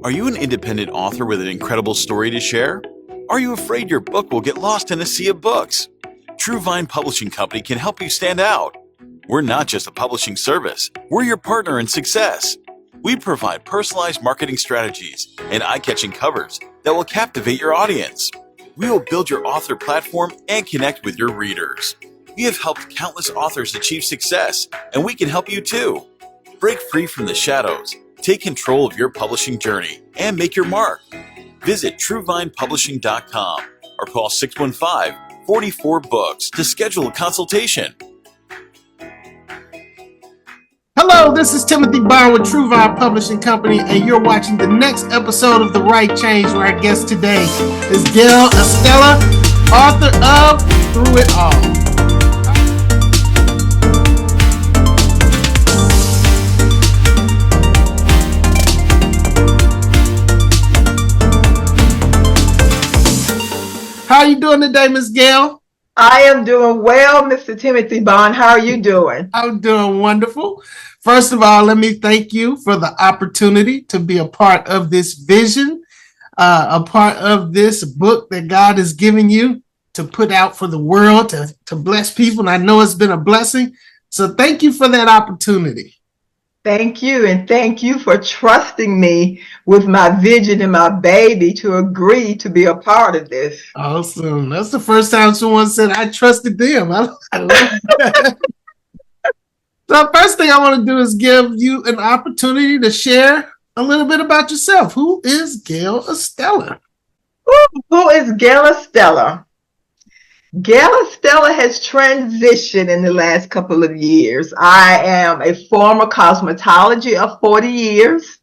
Are you an independent author with an incredible story to share? Are you afraid your book will get lost in a sea of books? True Vine Publishing Company can help you stand out. We're not just a publishing service, we're your partner in success. We provide personalized marketing strategies and eye-catching covers that will captivate your audience. We will build your author platform and connect with your readers. We have helped countless authors achieve success, and we can help you too. Break free from the shadows, take control of your publishing journey, and make your mark. Visit TrueVinePublishing.com or call 615-44-BOOKS to schedule a consultation. Hello, this is Timothy Bond with True Vine Publishing Company, and you're watching the next episode of the Write Chage, where our guest today is Gail Estella, author of Through It All. How are you doing today, Miss Gail? I am doing well, Mr. Timothy Bond. How are you doing? I'm doing wonderful. First of all, let me thank you for the opportunity to be a part of this vision, a part of this book that God has given you to put out for the world, to bless people. And I know it's been a blessing. So thank you for that opportunity. Thank you. And thank you for trusting me with my vision and my baby to agree to be a part of this. Awesome. That's the first time someone said I trusted them. I love that. So first thing I want to do is give you an opportunity to share a little bit about yourself. Who is Gail Estella? Who is Gail Estella? Gail Estella has transitioned in the last couple of years. I am a former cosmetology of 40 years.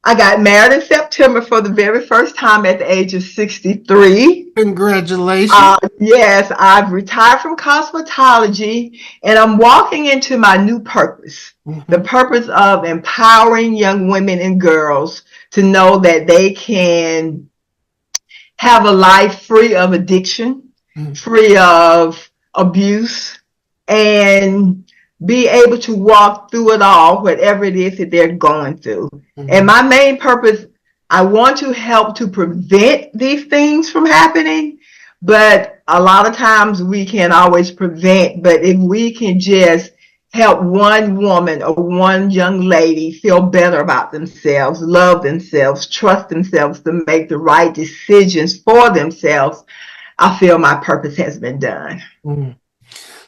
I got married in September for the very first time at the age of 63. Congratulations. Yes, I've retired from cosmetology and I'm walking into my new purpose. The purpose of empowering young women and girls to know that they can have a life free of addiction, free of abuse, and be able to walk through it all, whatever it is that they're going through. And my main purpose, I want to help to prevent these things from happening, but a lot of times we can't always prevent. But if we can just help one woman or one young lady feel better about themselves, love themselves, trust themselves to make the right decisions for themselves, I feel my purpose has been done.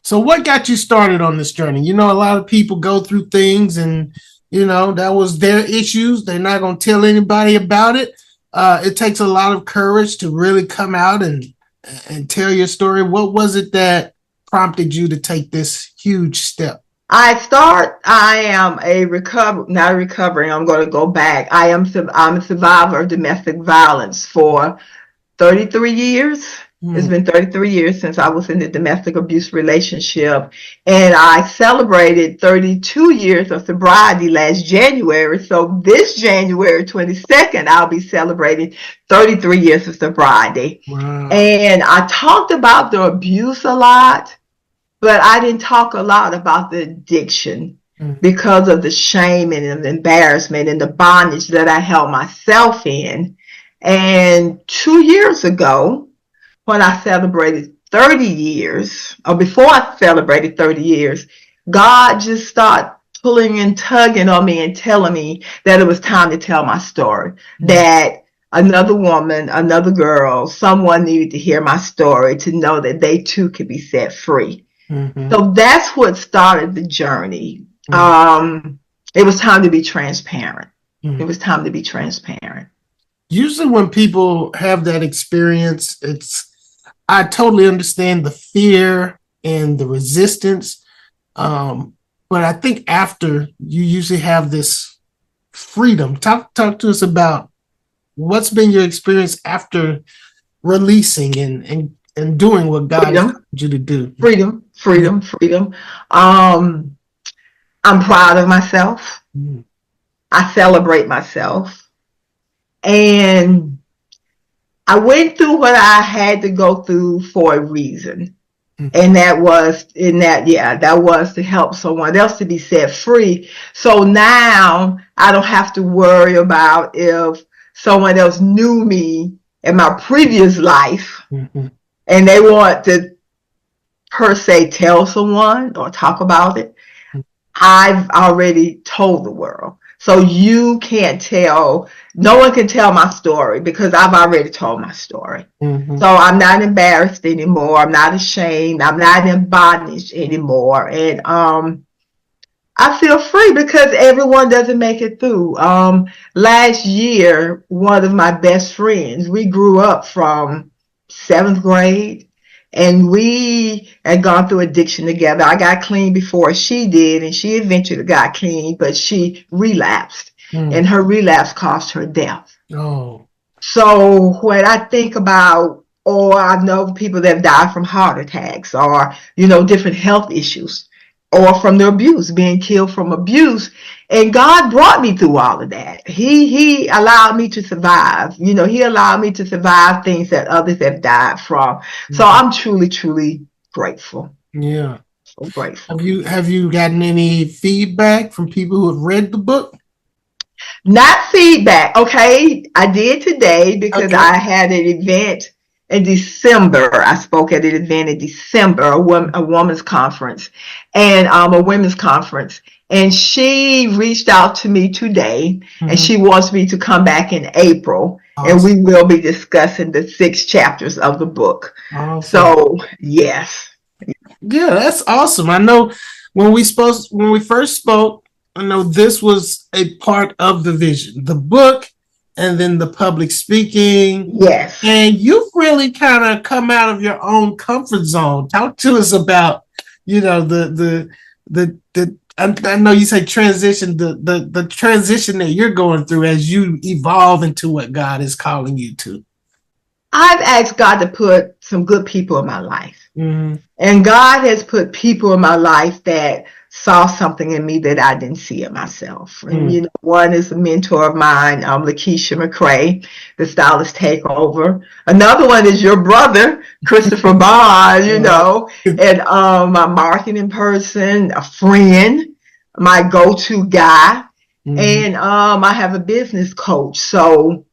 So what got you started on this journey? You know, a lot of people go through things and, you know, that was their issues. They're not going to tell anybody about it. It takes a lot of courage to really come out and tell your story. What was it that prompted you to take this huge step? I'm going to go back. I'm a survivor of domestic violence for 33 years. It's been 33 years since I was in the domestic abuse relationship, and I celebrated 32 years of sobriety last January. So this January 22nd, I'll be celebrating 33 years of sobriety. Wow. And I talked about the abuse a lot, but I didn't talk a lot about the addiction because of the shame and the embarrassment and the bondage that I held myself in. And 2 years ago, when I celebrated 30 years, or before I celebrated 30 years, God just started pulling and tugging on me and telling me that it was time to tell my story, that another woman, another girl, someone needed to hear my story to know that they too could be set free. So that's what started the journey. It was time to be transparent. It was time to be transparent. Usually when people have that experience, I totally understand the fear and the resistance. But I think after, you usually have this freedom. Talk to us about what's been your experience after releasing and doing what God has told you to do. Freedom. I'm proud of myself. I celebrate myself. And I went through what I had to go through for a reason. And that was that was to help someone else to be set free. So now I don't have to worry about if someone else knew me in my previous life and they want to per se tell someone or talk about it. I've already told the world. So you can't tell, no one can tell my story because I've already told my story. So I'm not embarrassed anymore. I'm not ashamed. I'm not in bondage anymore. And I feel free because everyone doesn't make it through. Last year, one of my best friends, we grew up from 7th grade. And we had gone through addiction together. I got clean before she did, and she eventually got clean, but she relapsed, and her relapse caused her death. Oh. So when I think about, or I know people that have died from heart attacks or, different health issues, or from the abuse, being killed from abuse. And God brought me through all of that. He allowed me to survive. He allowed me to survive things that others have died from. So I'm truly, truly grateful. Yeah. So grateful. Have you gotten any feedback from people who have read the book? Not feedback. Okay. I did today because I had an event in December. I spoke at an event in December, a women's conference and a women's conference. And she reached out to me today and she wants me to come back in April. Awesome. And we will be discussing the 6 chapters of the book. Awesome. So, yes. Yeah, that's awesome. I know when we first spoke, I know this was a part of the vision, the book, and then the public speaking. Yes. And you've really kind of come out of your own comfort zone. Talk to us about, I know you say transition, the transition that you're going through as you evolve into what God is calling you to. I've asked God to put some good people in my life. And God has put people in my life that saw something in me that I didn't see in myself. And, one is a mentor of mine, Lakeisha McCrae, the Stylist Takeover. Another one is your brother, Christopher Bond, and my marketing person, a friend, my go-to guy. And I have a business coach. So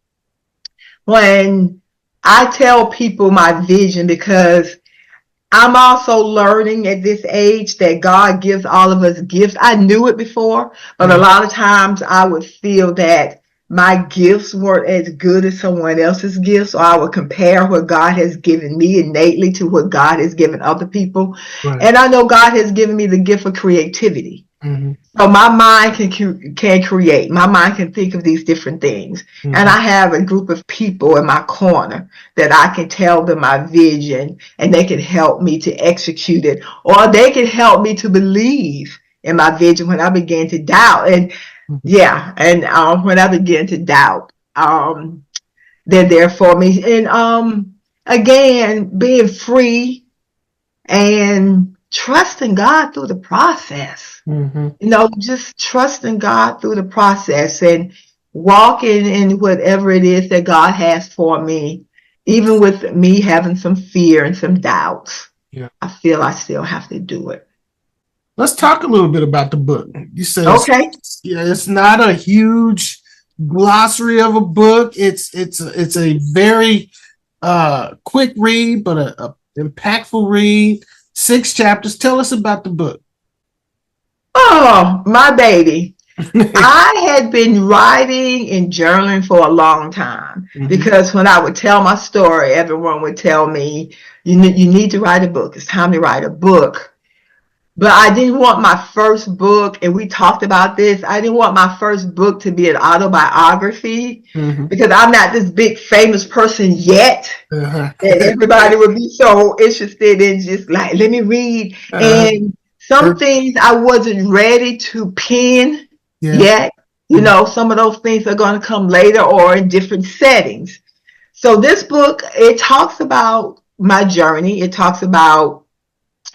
when I tell people my vision, because I'm also learning at this age that God gives all of us gifts. I knew it before, but a lot of times I would feel that my gifts weren't as good as someone else's gifts, or I would compare what God has given me innately to what God has given other people. Right. And I know God has given me the gift of creativity. So my mind can create. My mind can think of these different things. And I have a group of people in my corner that I can tell them my vision and they can help me to execute it, or they can help me to believe in my vision when I begin to doubt. And when I begin to doubt, they're there for me. And again, being free and trusting God through the process. Just trusting God through the process and walking in whatever it is that God has for me, even with me having some fear and some doubts. Yeah. I feel I still have to do it. Let's talk a little bit about the book. You said it's not a huge glossary of a book. It's a very quick read, but a impactful read. 6 chapters. Tell us about the book. Oh, my baby. I had been writing and journaling for a long time because when I would tell my story, everyone would tell me, you need to write a book. It's time to write a book. But I didn't want my first book, and we talked about this, I didn't want my first book to be an autobiography because I'm not this big famous person yet. And everybody would be so interested in just like, let me read. And some things I wasn't ready to pen yet. Some of those things are going to come later or in different settings. So this book, it talks about my journey. It talks about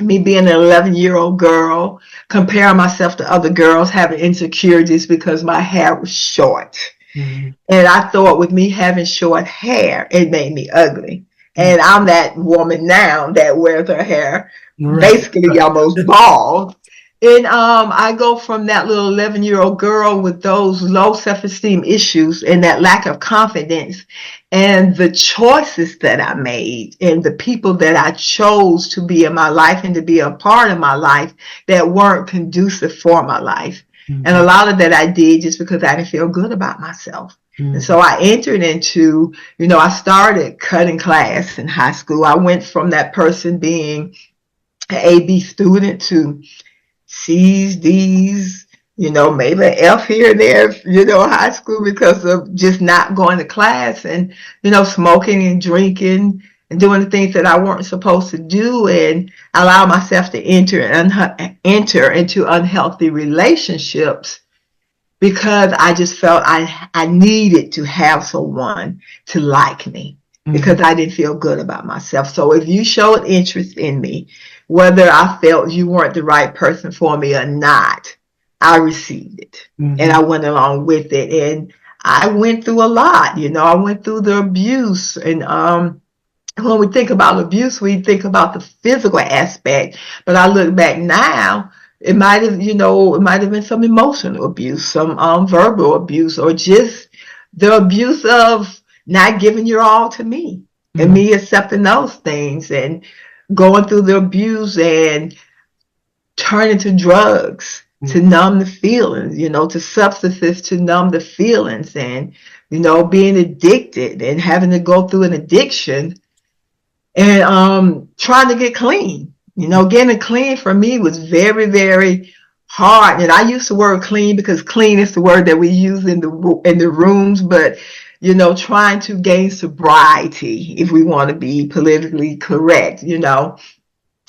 me being an 11-year-old girl, comparing myself to other girls, having insecurities because my hair was short. And I thought with me having short hair, it made me ugly. And I'm that woman now that wears her hair Right. basically almost bald. And I go from that little 11-year-old girl with those low self-esteem issues and that lack of confidence, and the choices that I made and the people that I chose to be in my life and to be a part of my life that weren't conducive for my life. Mm-hmm. And a lot of that I did just because I didn't feel good about myself. Mm-hmm. And so I entered into, I started cutting class in high school. I went from that person being an AB student to C's, D's, maybe an F here and there, high school, because of just not going to class and, smoking and drinking and doing the things that I weren't supposed to do, and allow myself to enter into unhealthy relationships because I just felt I needed to have someone to like me because I didn't feel good about myself. So if you showed interest in me, whether I felt you weren't the right person for me or not, I received it and I went along with it. And I went through a lot. I went through the abuse. And when we think about abuse, we think about the physical aspect. But I look back now, it might have been some emotional abuse, some verbal abuse, or just the abuse of not giving your all to me and me accepting those things and going through the abuse and turning to drugs to numb the feelings, to substances to numb the feelings, and, being addicted and having to go through an addiction and trying to get clean. Getting clean for me was very, very hard. And I use the word clean because clean is the word that we use in the rooms, but trying to gain sobriety, if we want to be politically correct,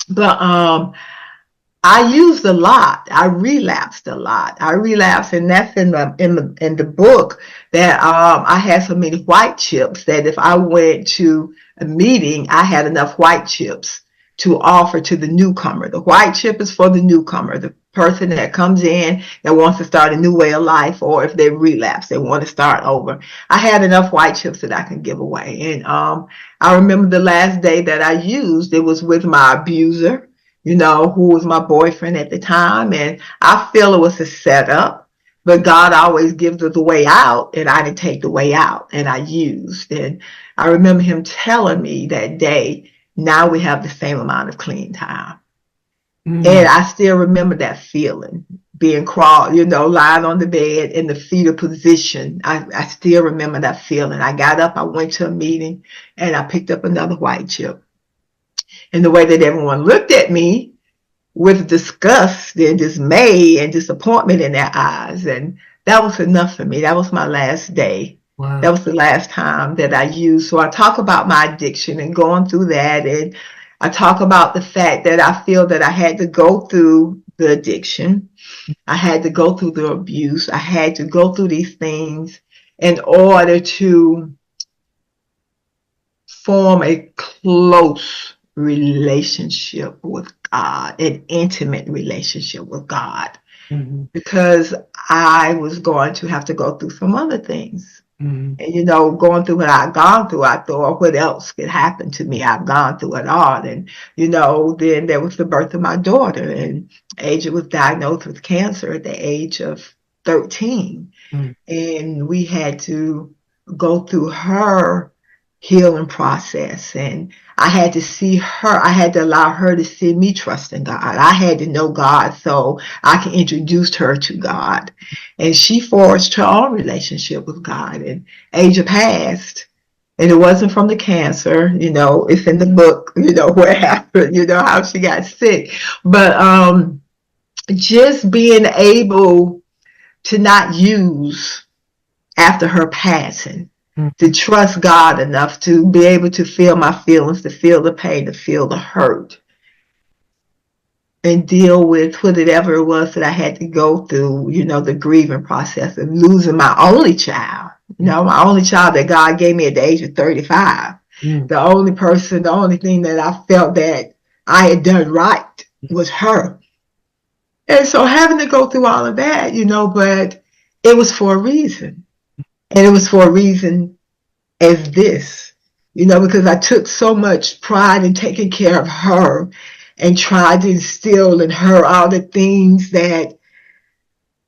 But I used a lot. I relapsed a lot. And that's in the book that I had so many white chips that if I went to a meeting, I had enough white chips to offer to the newcomer. The white chip is for the newcomer, the person that comes in that wants to start a new way of life, or if they relapse, they want to start over. I had enough white chips that I can give away. And I remember the last day that I used, it was with my abuser, who was my boyfriend at the time. And I feel it was a setup, but God always gives us the way out, and I didn't take the way out, and I used. And I remember him telling me that day, now we have the same amount of clean time. And I still remember that feeling, being lying on the bed in the fetal position. I still remember that feeling. I got up, I went to a meeting, and I picked up another white chip. And the way that everyone looked at me with disgust and dismay and disappointment in their eyes. And that was enough for me. That was my last day. Wow. That was the last time that I used. So I talk about my addiction and going through that. And I talk about the fact that I feel that I had to go through the addiction. I had to go through the abuse. I had to go through these things in order to form a close relationship with God, an intimate relationship with God, because I was going to have to go through some other things. And, going through what I've gone through, I thought, what else could happen to me? I've gone through it all. And, then there was the birth of my daughter, and Aja was diagnosed with cancer at the age of 13. And we had to go through her healing process, and I had to see her. I had to allow her to see me trusting God. I had to know God so I can introduce her to God. And she forged her own relationship with God. And Aja passed, and it wasn't from the cancer. It's in the book. What happened. How she got sick. But just being able to not use after her passing. To trust God enough to be able to feel my feelings, to feel the pain, to feel the hurt, and deal with whatever it was that I had to go through, the grieving process of losing my only child, my only child that God gave me at the age of 35. The only thing that I felt that I had done right was her. And so having to go through all of that, but it was for a reason. And it was for a reason as this, because I took so much pride in taking care of her and tried to instill in her all the things that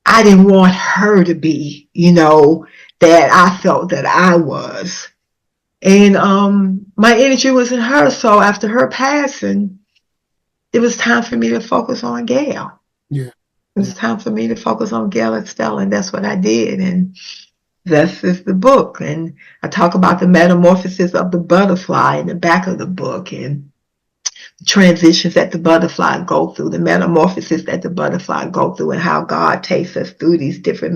I didn't want her to be, that I felt that I was. And my energy was in her. So after her passing, it was time for me to focus on Gail. Yeah. It was time for me to focus on Gail Estella, and that's what I did. And this is the book. And I talk about the metamorphosis of the butterfly in the back of the book, and transitions that the butterfly go through, the metamorphosis that the butterfly go through, and how God takes us through these different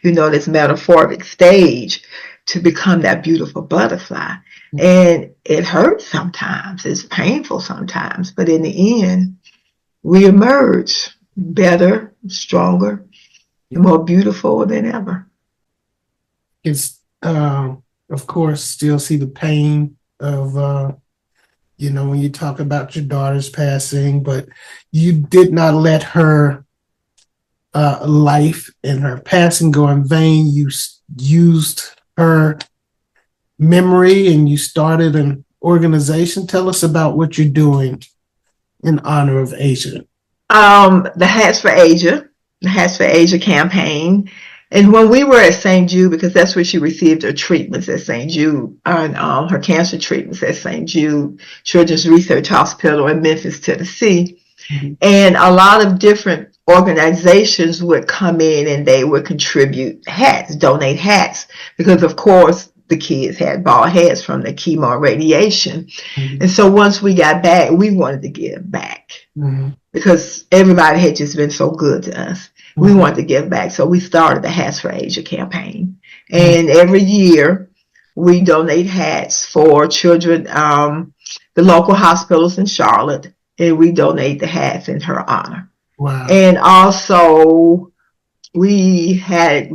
this metaphoric stage to become that beautiful butterfly. And it hurts sometimes, it's painful sometimes, but in the end, we emerge better, stronger, and more beautiful than ever. It's, of course, still see the pain of, when you talk about your daughter's passing, but you did not let her life and her passing go in vain. You used her memory and you started an organization. Tell us about what you're doing in honor of Asia. The Hats for Asia campaign. And when we were at St. Jude, because that's where she received her treatments at St. Jude, and her cancer treatments at St. Jude Children's Research Hospital in Memphis, Tennessee. Mm-hmm. And a lot of different organizations would come in and they would contribute hats, donate hats, because of course the kids had bald heads from the chemo radiation. Mm-hmm. And so once we got back, we wanted to give back. Mm-hmm. Because everybody had just been so good to us. Mm-hmm. We wanted to give back. So we started the Hats for Asia campaign. And mm-hmm. every year we donate hats for children, the local hospitals in Charlotte, and we donate the hats in her honor. Wow. And also we had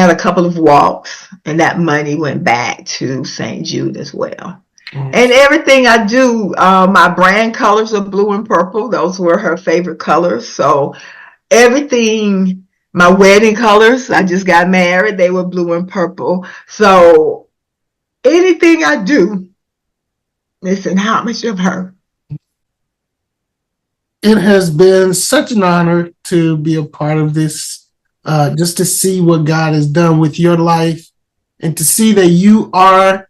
a couple of walks, and that money went back to St. Jude as well. And everything I do, my brand colors are blue and purple. Those were her favorite colors. So everything, my wedding colors, I just got married, they were blue and purple. So anything I do, it's in homage of her. It has been such an honor to be a part of this, just to see what God has done with your life and to see that you are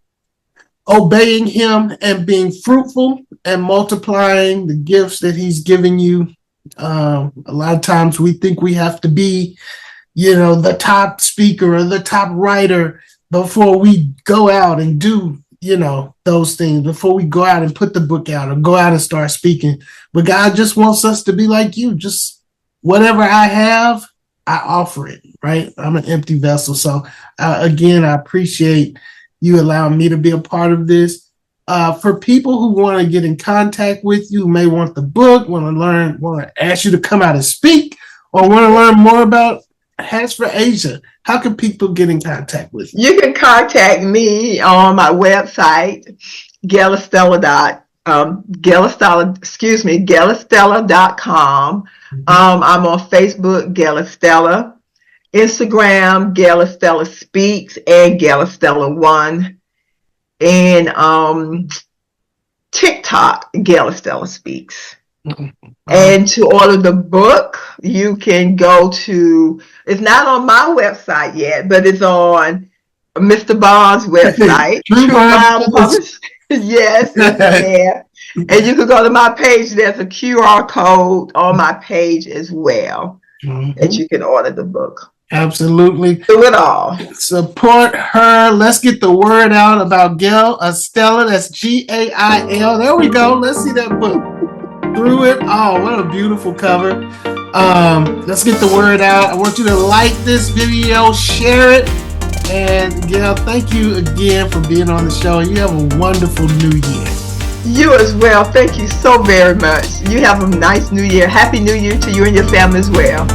obeying him and being fruitful and multiplying the gifts that he's given you. A lot of times we think we have to be, the top speaker or the top writer before we go out and do, those things, before we go out and put the book out or go out and start speaking. But God just wants us to be like you. Just whatever I have, I offer it, right? I'm an empty vessel. So again, I appreciate you allowing me to be a part of this. For people who want to get in contact with you, may want the book, want to ask you to come out and speak, or want to learn more about Hats for Asia, how can people get in contact with you? You can contact me on my website, GailEstella.com. I'm on Facebook, Gail Estella. Instagram, Gail Estella Speaks, and Gail Estella 1. And TikTok, Gail Estella Speaks. And to order the book, you can go to, it's not on my website yet, but it's on Mr. Bond's website. True Bond Publishing. Yes, it's there. And you can go to my page. There's a QR code on my page as well that you can order the book. Absolutely. Do it all. Support her. Let's get the word out about Gail Estella. That's Gail. There we go. Let's see that book. Through It All. What a beautiful cover. Let's get the word out. I want you to like this video, share it. And Gail, thank you again for being on the show. You have a wonderful new year. You as well. Thank you so very much. You have a nice new year. Happy New Year to you and your family as well.